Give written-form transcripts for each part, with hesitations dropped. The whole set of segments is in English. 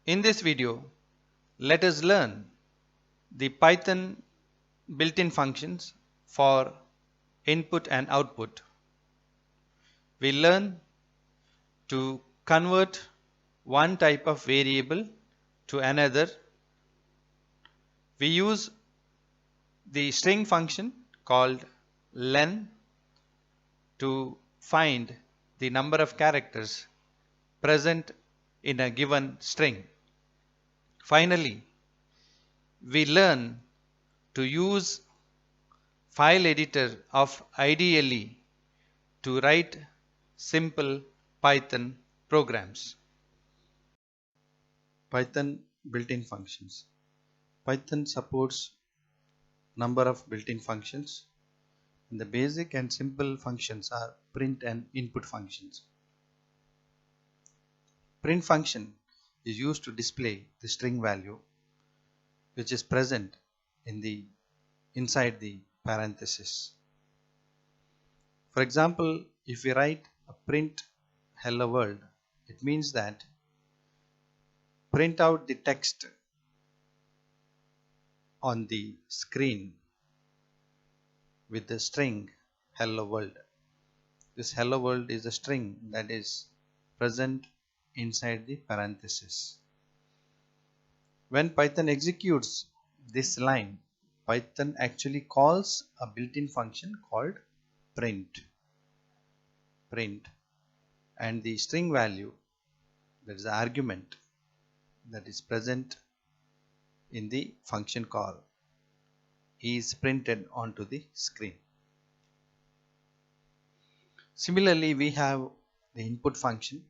In this video, let us learn the Python built-in functions for input and output. We learn to convert one type of variable to another. We use the string function called len to find the number of characters present in a given string. Finally, we learn to use file editor of IDLE to write simple Python programs. Python built-in functions. Python supports number of built-in functions. And the basic and simple functions are print and input functions. Print function is used to display the string value which is present inside the parenthesis. For example, if we write a print hello world, it means that print out the text on the screen with the string hello world. This hello world is a string that is present inside the parenthesis. When Python executes this line, Python actually calls a built-in function called print, and the string value, that is the argument that is present in the function call, is printed onto the screen. Similarly, we have the input function.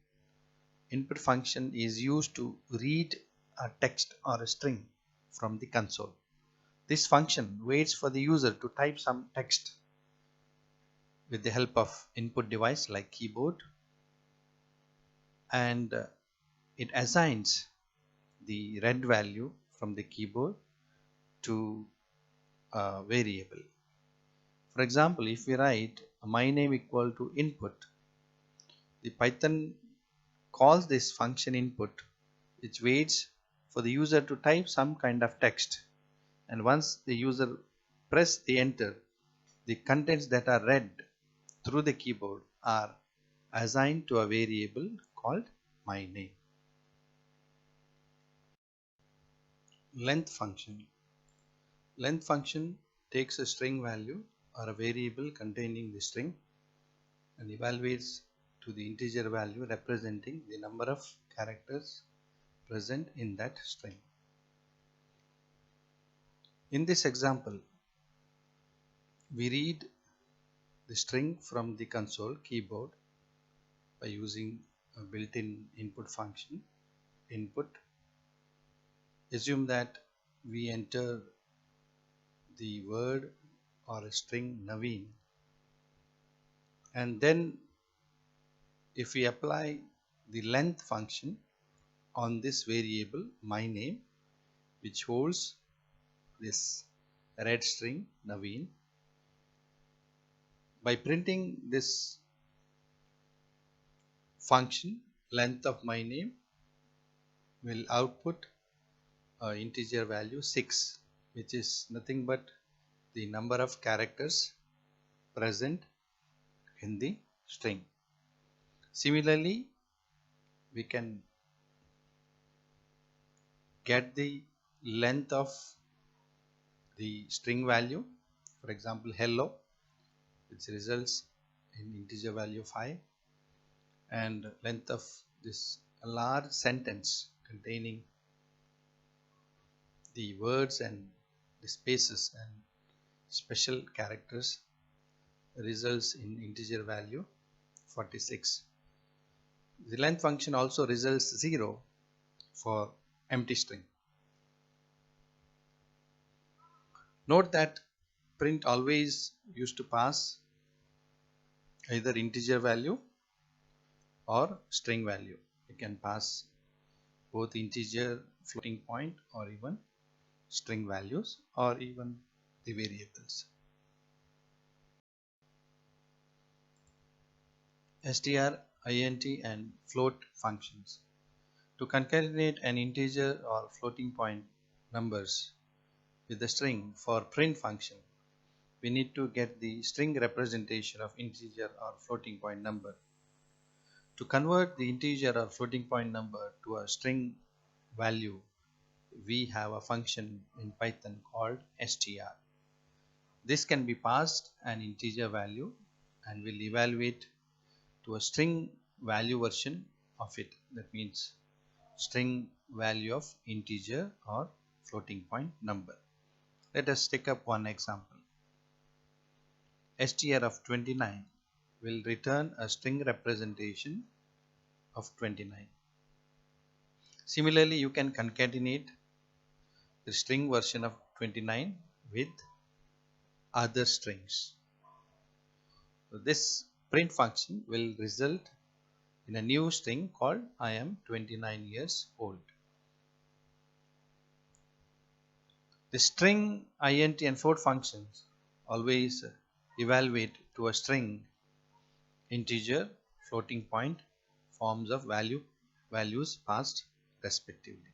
Input function is used to read a text or a string from the console. This function waits for the user to type some text with the help of input device like keyboard, and it assigns the read value from the keyboard to a variable. For example, if we write my name equal to input, the Python calls this function input, which waits for the user to type some kind of text, and once the user press the enter, the contents that are read through the keyboard are assigned to a variable called my name. Length function. Length function takes a string value or a variable containing the string and evaluates to the integer value representing the number of characters present in that string. In this example, we read the string from the console keyboard by using a built-in input function input. Assume that we enter the word or a string Naveen, and then if we apply the length function on this variable my name, which holds this red string Naveen, by printing this function length of my name will output integer value 6, which is nothing but the number of characters present in the string. Similarly, we can get the length of the string value, for example hello, which results in integer value 5, and length of this large sentence containing the words and the spaces and special characters results in integer value 46. The length function also results 0 for empty string. Note that print always used to pass either integer value or string value. You can pass both integer, floating point, or even string values, or even the variables. str, int, and float functions. To concatenate an integer or floating point numbers with the string for print function, we need to get the string representation of integer or floating point number. To convert the integer or floating point number to a string value, we have a function in Python called str. This can be passed an integer value and will evaluate to a string value version of it. That means string value of integer or floating point number. Let us take up one example. Str of 29 will return a string representation of 29. Similarly, you can concatenate the string version of 29 with other strings. So this print function will result in a new string called I am 29 years old. The string, int and float functions always evaluate to a string, integer, floating point forms of values passed respectively.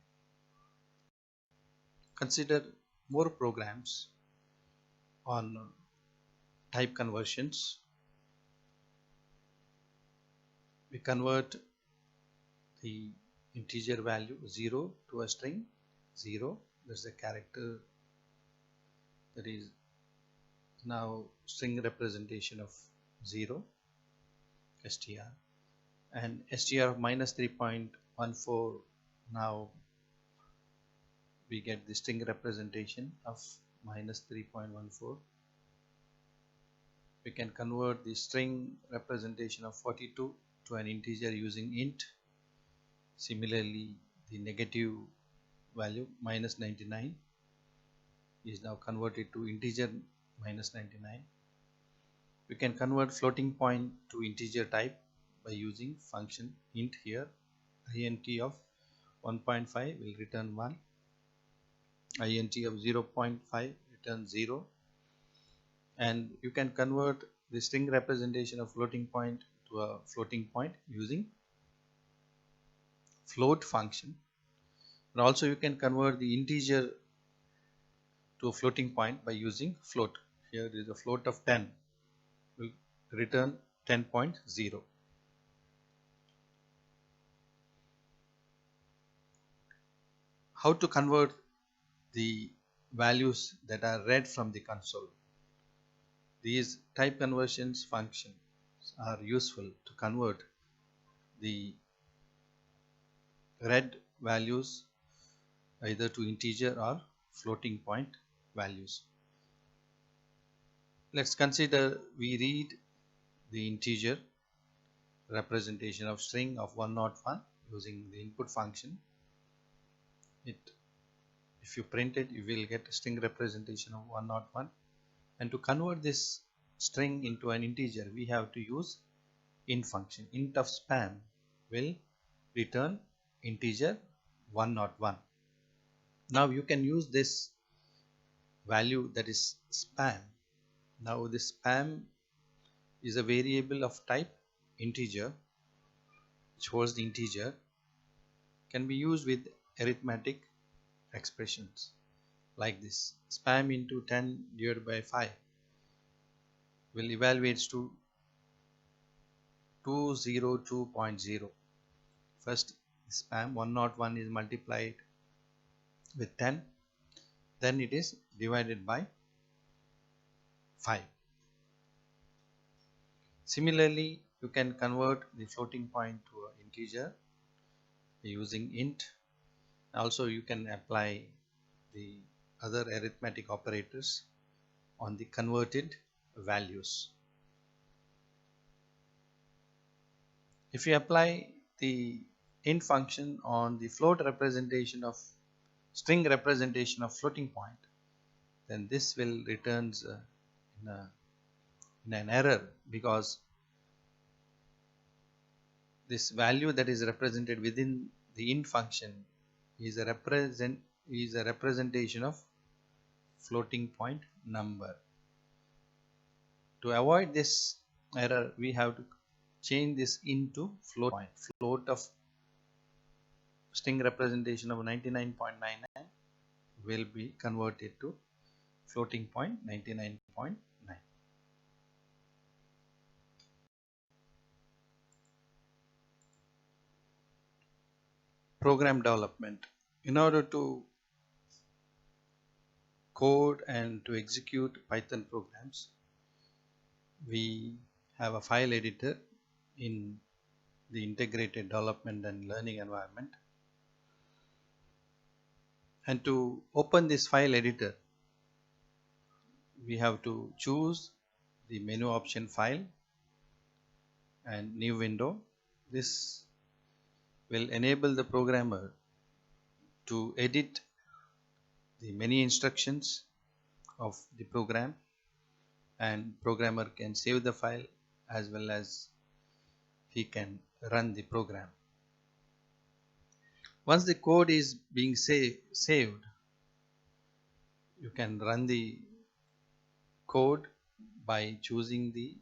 Consider more programs on type conversions. We convert the integer value 0 to a string 0. That's the character that is now string representation of 0 str, and str of minus 3.14. Now we get the string representation of minus 3.14. We can convert the string representation of 42 to an integer using int. Similarly, the negative value minus 99 is now converted to integer minus 99. We can convert floating point to integer type by using function int here. Int of 1.5 will return 1. Int of 0.5 returns 0. And you can convert the string representation of floating point to a floating point using float function. And also you can convert the integer to a floating point by using float. Here is a float of 10 will return 10.0. How to convert the values that are read from the console? These type conversions functions are useful to convert the read values either to integer or floating point values. Let's consider we read the integer representation of string of 101 using the input function. If you print it, you will get a string representation of 101. And to convert this string into an integer, we have to use int function. Int of span will return integer 101. Now you can use this value, that is span. Now this span is a variable of type integer which holds the integer, can be used with arithmetic expressions like this. Span into 10 divided by 5 will evaluate to 202.0. First span 101 is multiplied with 10, then it is divided by 5. Similarly, you can convert the floating point to an integer using int. Also you can apply the other arithmetic operators on the converted values. If you apply the int function on the float representation of string representation of floating point, then this will returns in an error, because this value that is represented within the int function is a representation of floating point number. To avoid this error, we have to change this into float point. Float of string representation of 99.99 will be converted to floating point 99.9. Program development. In order to code and to execute Python programs, we have a file editor in the integrated development and learning environment. And to open this file editor, we have to choose the menu option file and new window. This will enable the programmer to edit the many instructions of the program, and programmer can save the file as well as he can run the program. Once the code is being saved, you can run the code by choosing the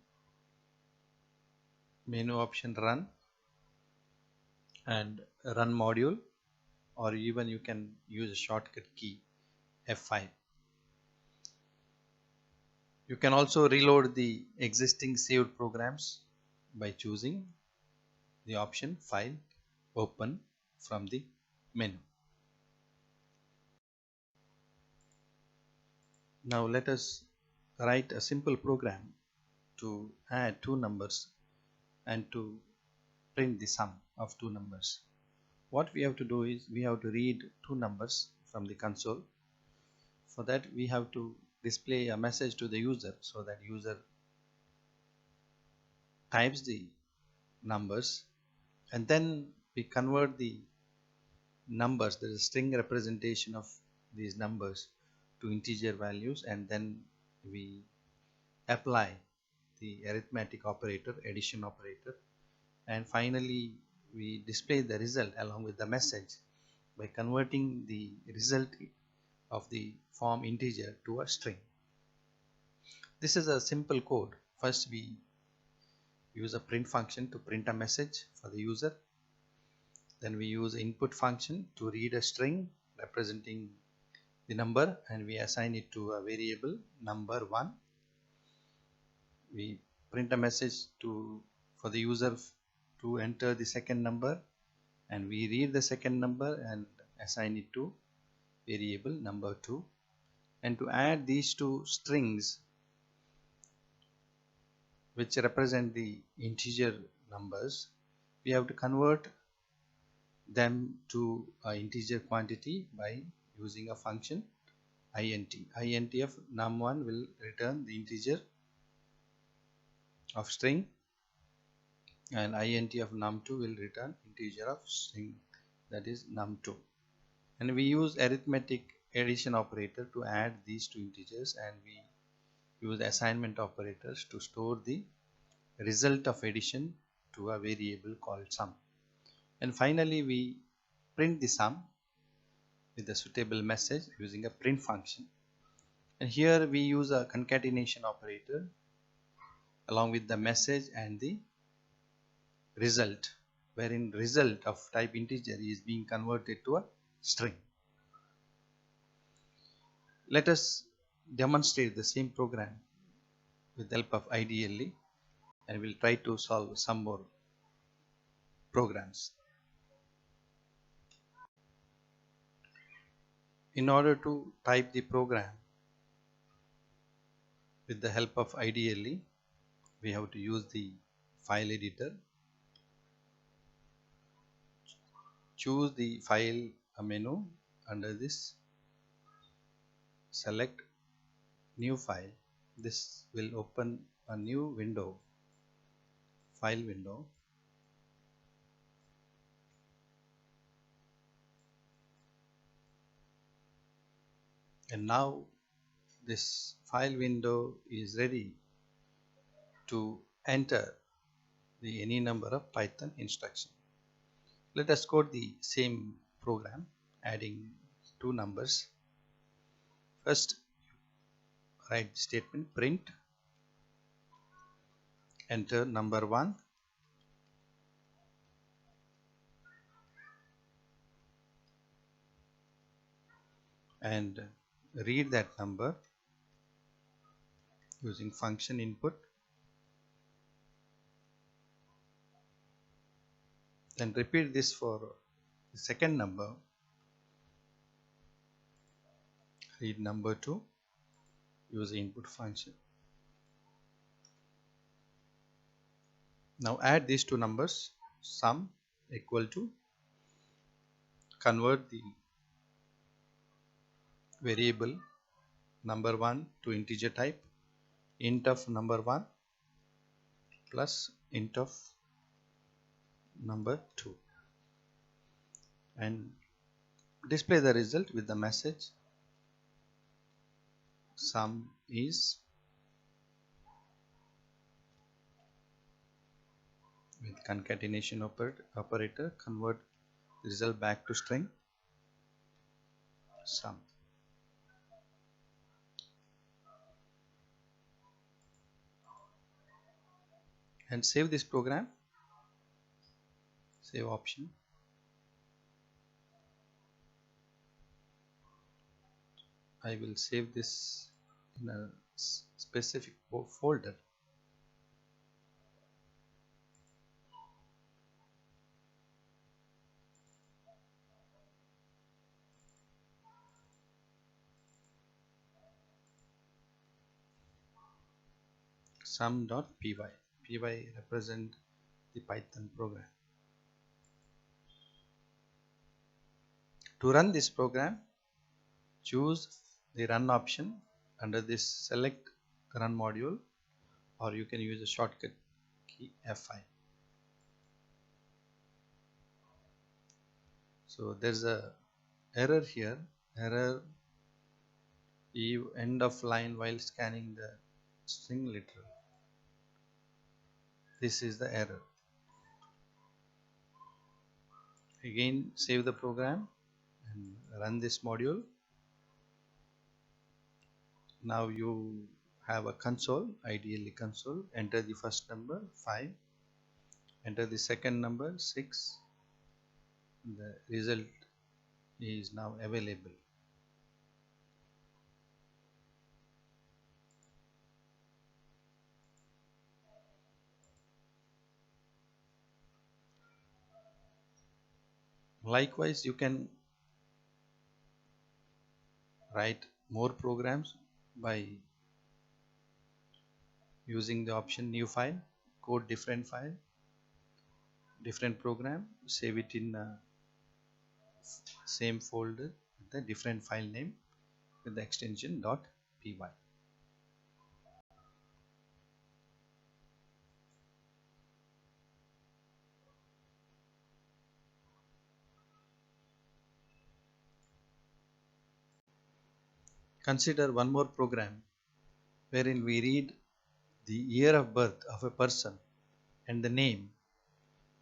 menu option run and run module, or even you can use a shortcut key F5. You can also reload the existing saved programs by choosing the option file open from the menu. Now let us write a simple program to add two numbers and to print the sum of two numbers. What we have to do is we have to read two numbers from the console. For that we have to display a message to the user, so that user types the numbers, and then we convert the numbers, there is string representation of these numbers, to integer values, and then we apply the arithmetic operator, addition operator, and finally we display the result along with the message by converting the result of the form integer to a string. This is a simple code. First we use a print function to print a message for the user. Then we use input function to read a string representing the number, and we assign it to a variable number1. We print a message for the user to enter the second number, and we read the second number and assign it to variable number2. And to add these two strings which represent the integer numbers, we have to convert them to an integer quantity by using a function int. Int of num1 will return the integer of string, and int of num2 will return integer of string, that is num2. And we use arithmetic addition operator to add these two integers, and we use assignment operators to store the result of addition to a variable called sum. And finally we print the sum with a suitable message using a print function. And here we use a concatenation operator along with the message and the result, wherein result of type integer is being converted to a string. Let us demonstrate the same program with the help of IDLE, and we'll try to solve some more programs. In order to type the program with the help of IDLE, we have to use the file editor. Choose the file menu. Under this, select new file. This will open a new window, file window. And now this file window is ready to enter the any number of Python instruction. Let us code the same program, adding two numbers. First, write the statement print, enter number1, and read that number using function input, then repeat this for the second number, read number 2, use the input function. Now add these two numbers, sum equal to, convert the variable number 1 to integer type, int of number 1 plus int of number 2, and display the result with the message sum is, with concatenation operator convert the result back to string sum. And save this program, save option. I will save this in a specific folder. Sum.py. py represent the Python program. To run this program, choose the run option under this select run module, or you can use a shortcut key F5. So there's a error here, error end of line while scanning the string literal. This is the error. Again save the program and run this module. Now you have a console, ideally console. Enter the first number 5, enter the second number 6. The result is now available. Likewise, you can write more programs by using the option new file, code different file, different program, save it in same folder with the different file name with the extension .py. Consider one more program wherein we read the year of birth of a person and the name,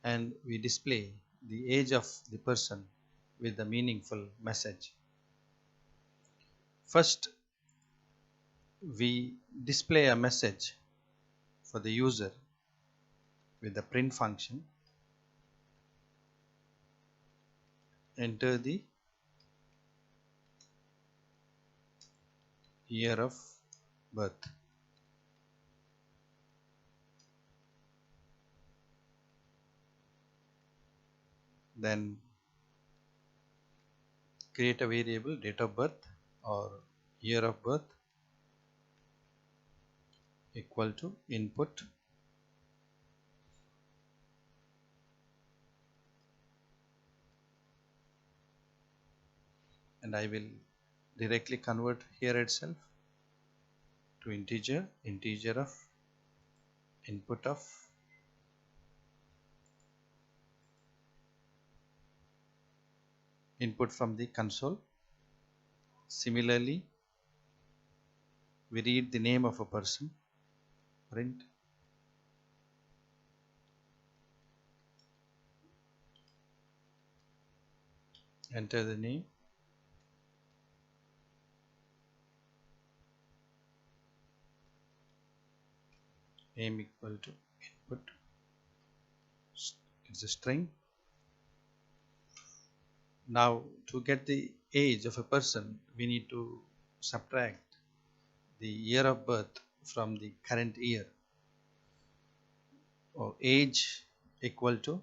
and we display the age of the person with a meaningful message. First, we display a message for the user with the print function. Enter the year of birth. Then create a variable date of birth or year of birth equal to input, and I will directly convert here itself to integer of input of input from the console. Similarly, we read the name of a person, print enter the name, name equal to input, it's a string, Now to get the age of a person, we need to subtract the year of birth from the current year, or age equal to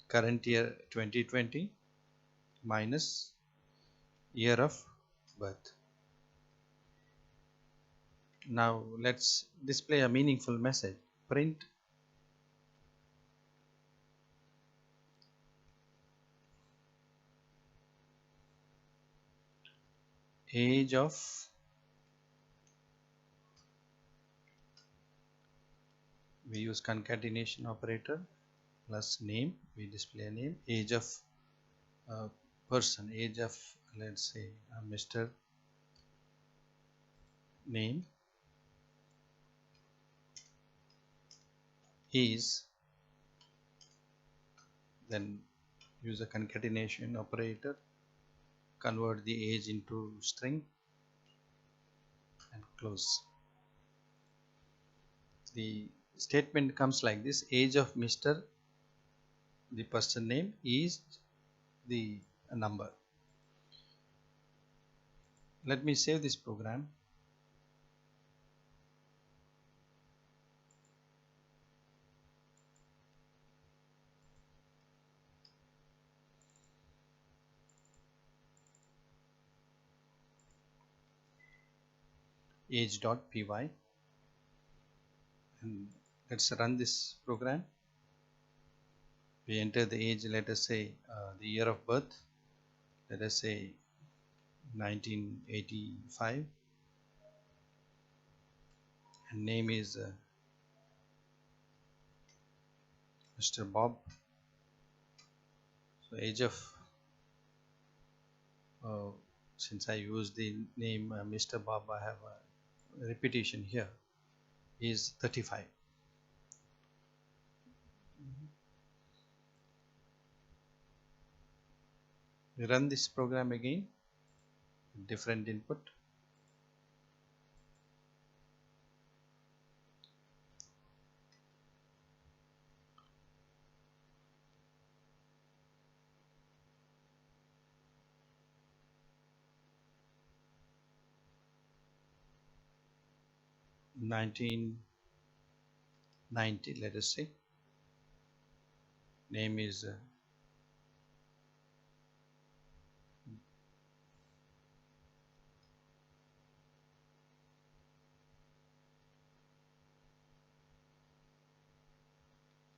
current year 2020 minus year of birth. Now let's display a meaningful message. Print age of we use concatenation operator plus name, we display a name, age of person, age of, let's say, Mr. name is, then use a concatenation operator, convert the age into string and close. The statement comes like this: age of Mr. the person name is the number. Let me save this program. Age.py, and let's run this program. We enter the age, let us say the year of birth, let us say 1985, and name is Mr. Bob. So age of since I use the name Mr. Bob, I have a repetition here, is 35. We run this program again, different input. $1990, let us say. Name is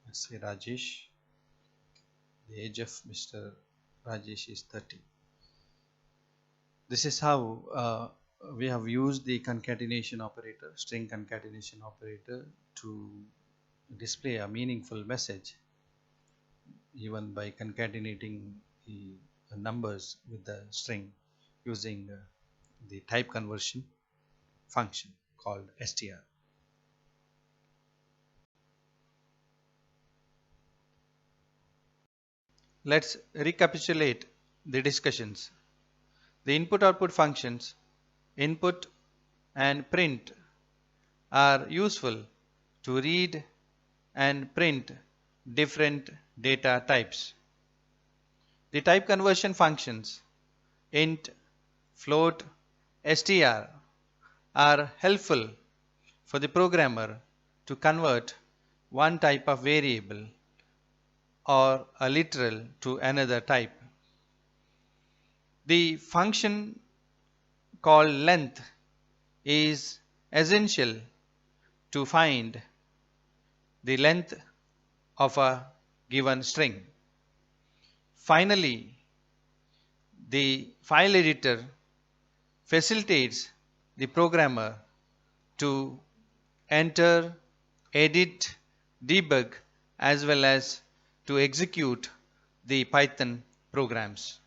let's say Rajesh. The age of Mr. Rajesh is 30. This is how we have used the concatenation operator, string concatenation operator, to display a meaningful message, even by concatenating the numbers with the string using the type conversion function called str. Let's recapitulate the discussions. The input-output functions, input and print, are useful to read and print different data types. The type conversion functions, int, float, str, are helpful for the programmer to convert one type of variable or a literal to another type. The function called length is essential to find the length of a given string. Finally, the file editor facilitates the programmer to enter, edit, debug, as well as to execute the Python programs.